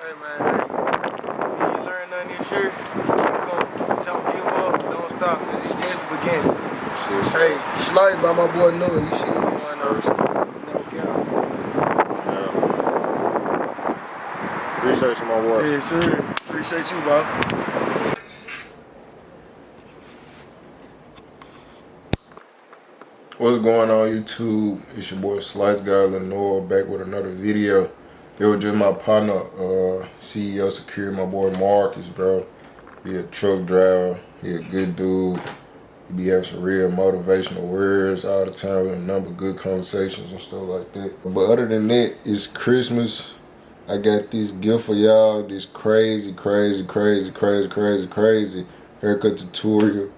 Hey man, hey, if you learn nothing this year, keep going. Don't give up, don't stop, cause it's just the beginning. Hey, Slice by my boy Noah, you see what's going on? No cap. Yeah. Appreciate you, my boy. Yeah, sure. Appreciate you, bro. What's going on, YouTube? It's your boy SliceGod Noah back with another video. It was just my partner, CEO Security, my boy Marcus, bro. He a truck driver. He a good dude. He be having some real motivational words all the time with a number of good conversations and stuff like that. But other than that, it's Christmas. I got this gift for y'all. This crazy haircut tutorial.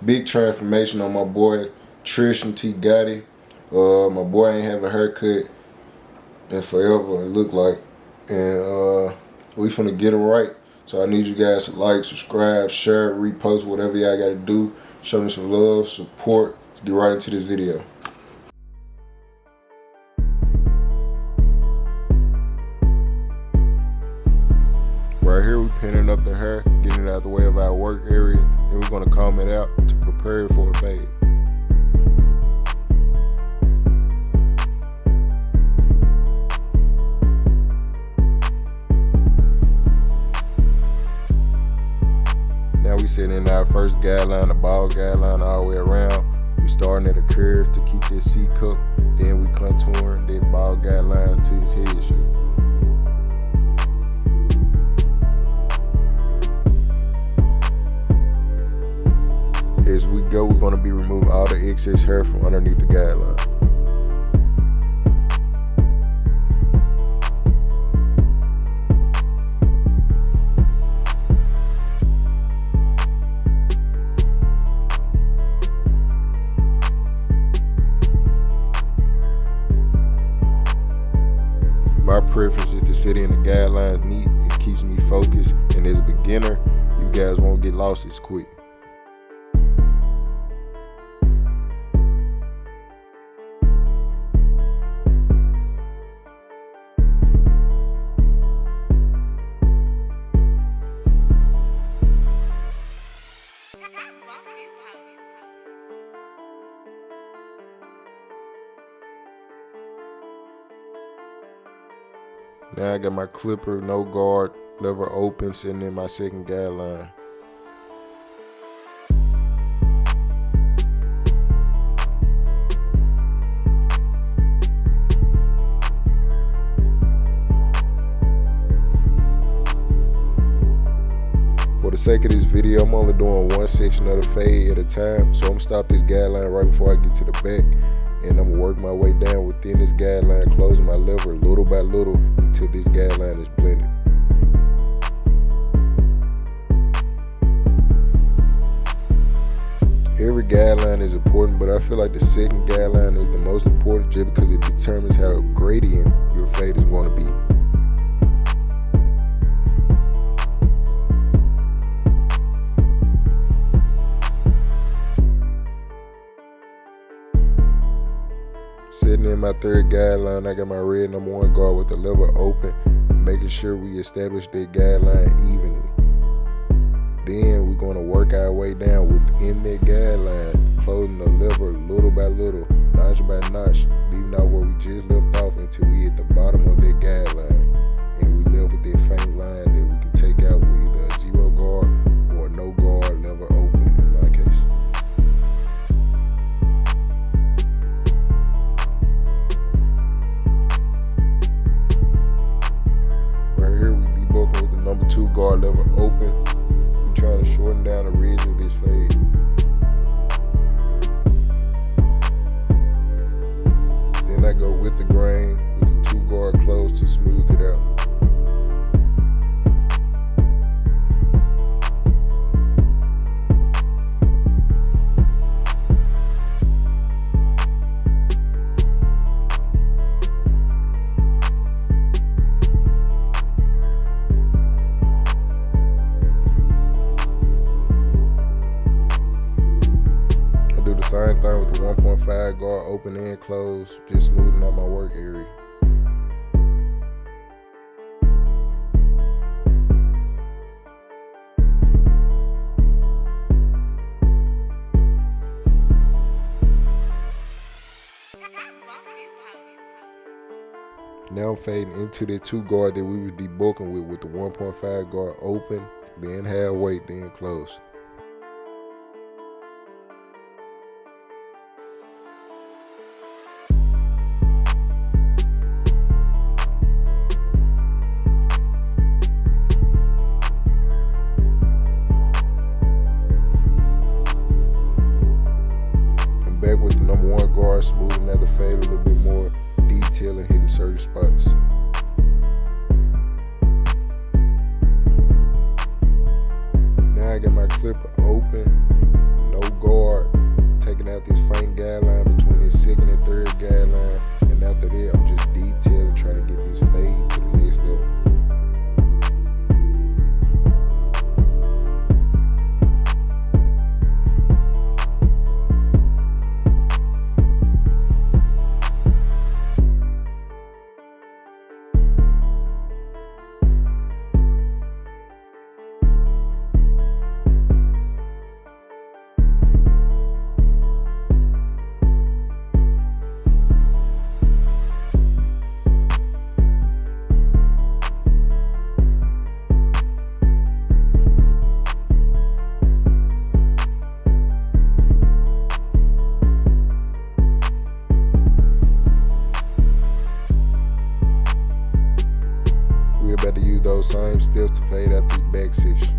Big transformation on my boy Tristan T. Gotti. My boy ain't have a haircut in forever, it look like. And we finna get it right. So I need you guys to like, subscribe, share, repost, whatever y'all gotta do. Show me some love, support. Let's get right into this video. Right here we pinning up the hair, getting it out the way of our work area. Then we're gonna comb it out to prepare it for a fade. Now we sitting in our first guideline, the ball guideline all the way around. We starting at a curve to keep this C cup. Then we contouring that ball guideline to his head shape. As we go, we're going to be removing all the excess hair from underneath the guideline. My preference is to sit in the guidelines neat. It keeps me focused, and as a beginner, you guys won't get lost as quick. Now I got my clipper, no guard, lever open, sitting in my second guideline. For the sake of this video, I'm only doing one section of the fade at a time, so I'm gonna stop this guideline right before I get to the back. And I'm gonna work my way down within this guideline, closing my lever little by little until this guideline is blended. Every guideline is important, but I feel like the second guideline is the most important just because it determines how gradient your fade is going to be. Sitting in my third guideline, I got my red number 1 guard with the lever open, making sure we establish that guideline evenly. Then we're going to work our way down within that guideline, closing the lever little by little, notch by notch, leaving out where we just left off until we hit the bottom of that guideline. And we left with that faint line that we can take out with either a 0 guard or a no guard lever open in my case. With the number 2 guard lever open, we're trying to shorten down the ridge of this fade. Then I go with the grain with the 2 guard closed to smooth it out. Same thing with the 1.5 guard open and close, just smoothing out my work area. I'm fading into the 2 guard that we was debulking with the 1.5 guard open, then half weight, then close. I'm back with the number 1 guard, smoothing out the fade a little bit more, detail and hitting certain spots. Now I got my clipper open, no guard, taking out this faint guideline between the 2nd and 3rd guideline, and after that I'm just detailing, trying to get this fade to the next level. We're about to use those same steps to fade out this back section.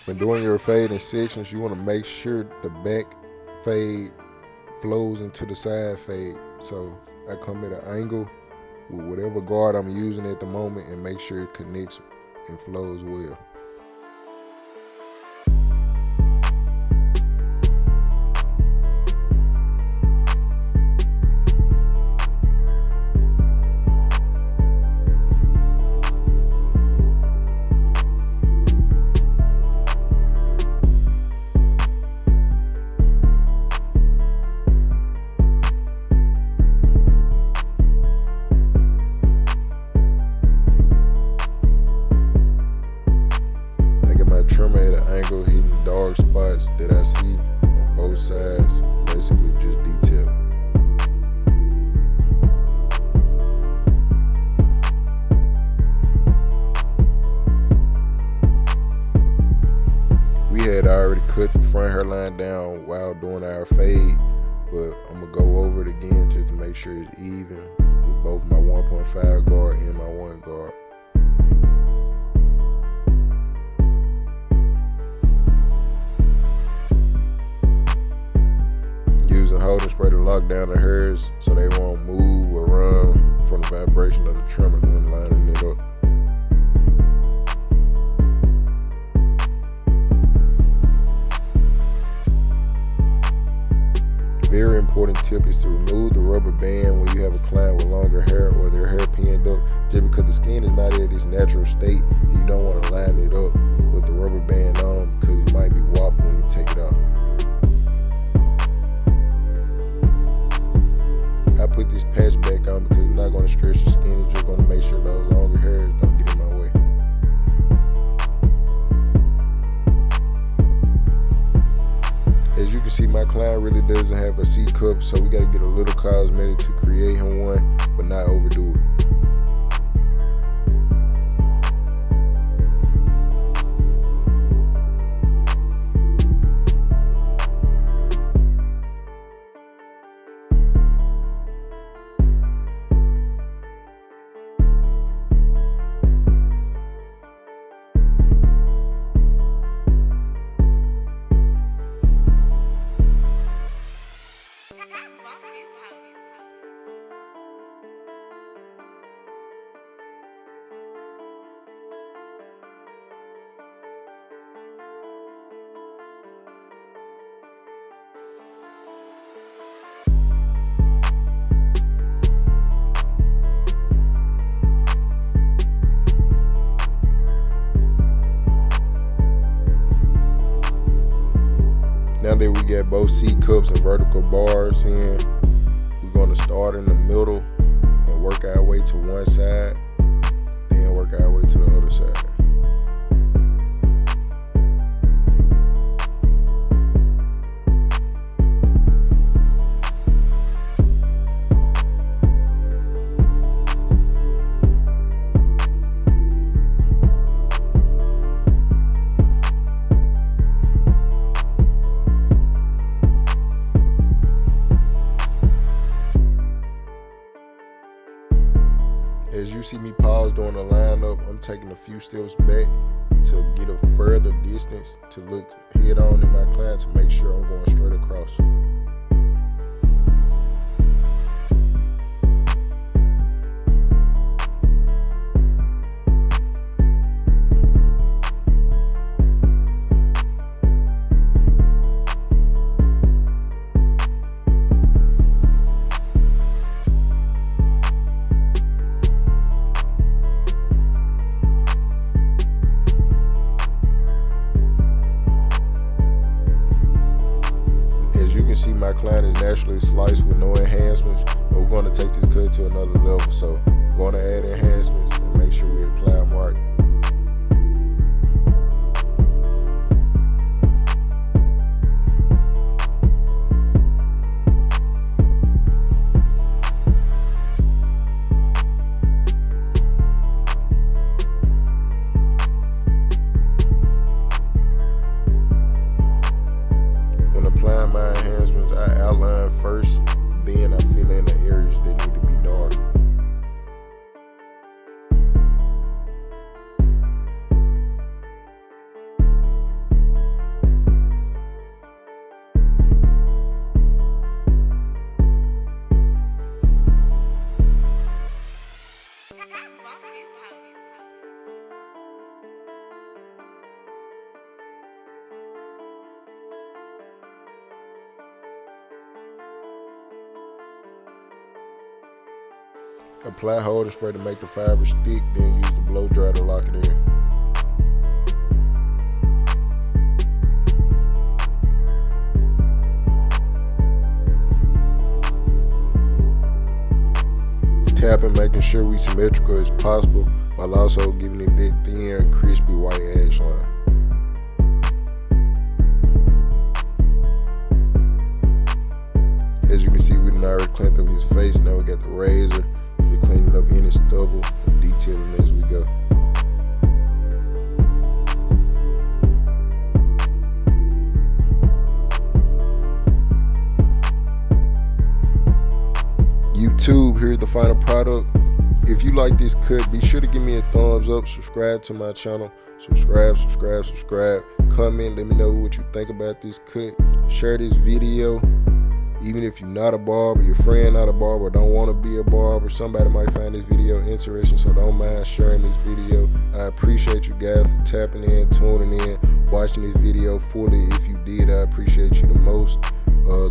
When doing your fade in sections, you want to make sure the back fade flows into the side fade. So I come at an angle with whatever guard I'm using at the moment and make sure it connects and flows well. Trimmer at an angle, hitting dark spots that I see on both sides, basically just detailing. We had already cut the front hairline down while doing our fade, but I'm gonna go over it again just to make sure it's even with both my 1.5 guard and my 1 guard. Using holding spray to lock down the hairs so they won't move or run from the vibration of the trimmers when lining it up. Very important tip is to remove the rubber band when you have a client with longer hair or their hair pinned up, just because the skin is not at its natural state and you don't want to line it up with the rubber band on because it might be wobbly when you take it off. I put this patch back on because it's not going to stretch the skin, it's just going to make sure those longer hairs don't get in my way. As you can see, my client really doesn't have a C cup, so we got to get a little cosmetic to create him one, but not overdo it. Now that we got both C cups and vertical bars in, we're gonna start in the middle and work our way to one side, then work our way to the other side. As you see me pause during the lineup, I'm taking a few steps back to get a further distance to look head on in my client to make sure I'm going straight across. See, my client is naturally sliced with no enhancements, but we're going to take this cut to another level. So we're going to add enhancements and make sure we apply them right. When applying my enhancements, I outline first, then I fill in the areas that need to be dark. Apply holder spray to make the fiber stick, then use the blow dry to lock it in. Tapping, making sure we symmetrical as possible while also giving it that thin, crispy white edge line. As you can see, we done already cleaned up his face. Now we got the razor. Just cleaning up any stubble and detailing as we go. YouTube, here's the final product. If you like this cut, be sure to give me a thumbs up, subscribe to my channel, subscribe, comment, let me know what you think about this cut, share this video. Even if you're not a barber, your friend not a barber, don't want to be a barber, somebody might find this video interesting, so don't mind sharing this video. I appreciate you guys for tapping in, tuning in, watching this video fully. If you did, I appreciate you the most.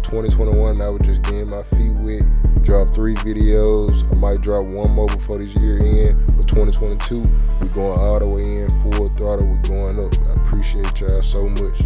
2021, I was just getting my feet wet, drop 3 videos. I might drop 1 more before this year end. But 2022, we going all the way in, full throttle, we going up. I appreciate y'all so much.